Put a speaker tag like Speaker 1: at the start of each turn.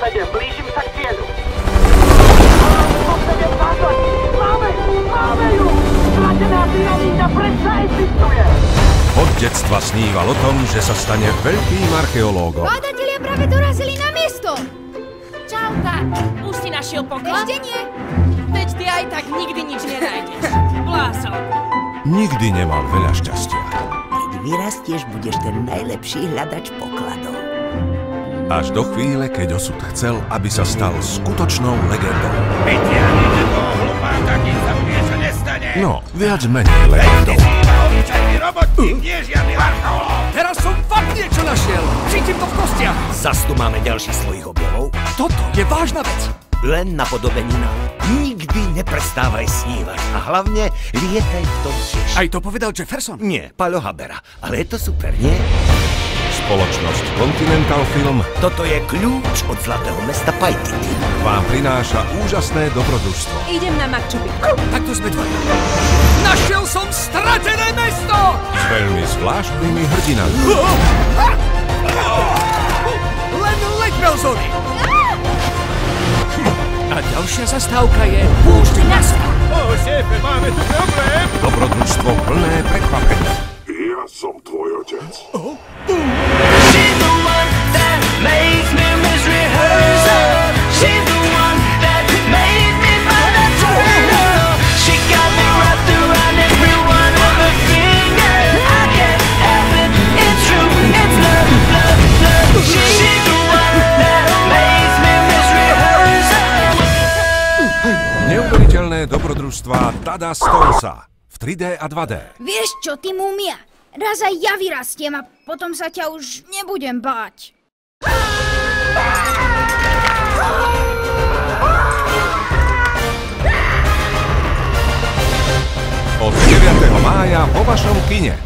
Speaker 1: 7, blížim sa k cieľu. Máme ju! Stratená pyramída predsa existuje!
Speaker 2: Od detstva sníval o tom, že sa stane veľkým archeológom.
Speaker 3: Bádatelia práve dorazili na miesto!
Speaker 4: Čauka, už si našiel poklad?
Speaker 3: Ešte nie!
Speaker 4: Veď ty aj tak nikdy nič nenájdeš. Blázon.
Speaker 2: Nikdy nemal veľa šťastia.
Speaker 5: Keď vyrastieš, budeš ten najlepší hľadač pokladov.
Speaker 2: Až do chvíle, keď osud chcel, aby sa stal skutočnou legendou.
Speaker 6: Vytiahnite toho hlupáka, kým sa mu niečo nestane!
Speaker 2: No, viac menej legendou.
Speaker 6: Obyčajný robotník, nie žiadny archeológ!
Speaker 7: Teraz som fakt niečo našiel! Cítim to v kostiach!
Speaker 8: Zas tu máme ďalších svojich objavov.
Speaker 7: Toto je vážna vec!
Speaker 8: Len napodobenina. Nikdy neprestávaj snívať. A hlavne lietaj v tom tiež.
Speaker 7: Aj to povedal Jefferson?
Speaker 8: Nie, Paľo Habera. Ale je to super, nie?
Speaker 2: Spoločnosť Continental Film
Speaker 8: Toto je kľúč od zlatého mesta Paititi.
Speaker 2: vám prináša úžasné dobrodružstvo.
Speaker 4: Idem na Machu Picchu.
Speaker 7: Tak to sme dvaja. Našiel som stratené mesto!
Speaker 2: S veľmi zvláštnymi hrdinami.
Speaker 7: Len leď, Belzony! A ďalšia zastávka je púšť Nazca.
Speaker 6: Šéfe, máme tu problém!
Speaker 2: Dobrodružstvo plné prekvapenia.
Speaker 9: Ja som tvoj otec.
Speaker 1: She's the one that makes me misrehearse her. She's the one that made me find a turner. She got me wrapped around every one of her fingers. I can't help it, it's true, it's love, love, love. She's the one that makes me misrehearse her.
Speaker 2: Neuveriteľné dobrodružstvá Tada Stonesa v 3D a 2D.
Speaker 3: Vieš čo, ty múmia? Raz aj ja vyrastiem a potom sa ťa už nebudem báť.
Speaker 2: Od 9. mája vo vašom kine.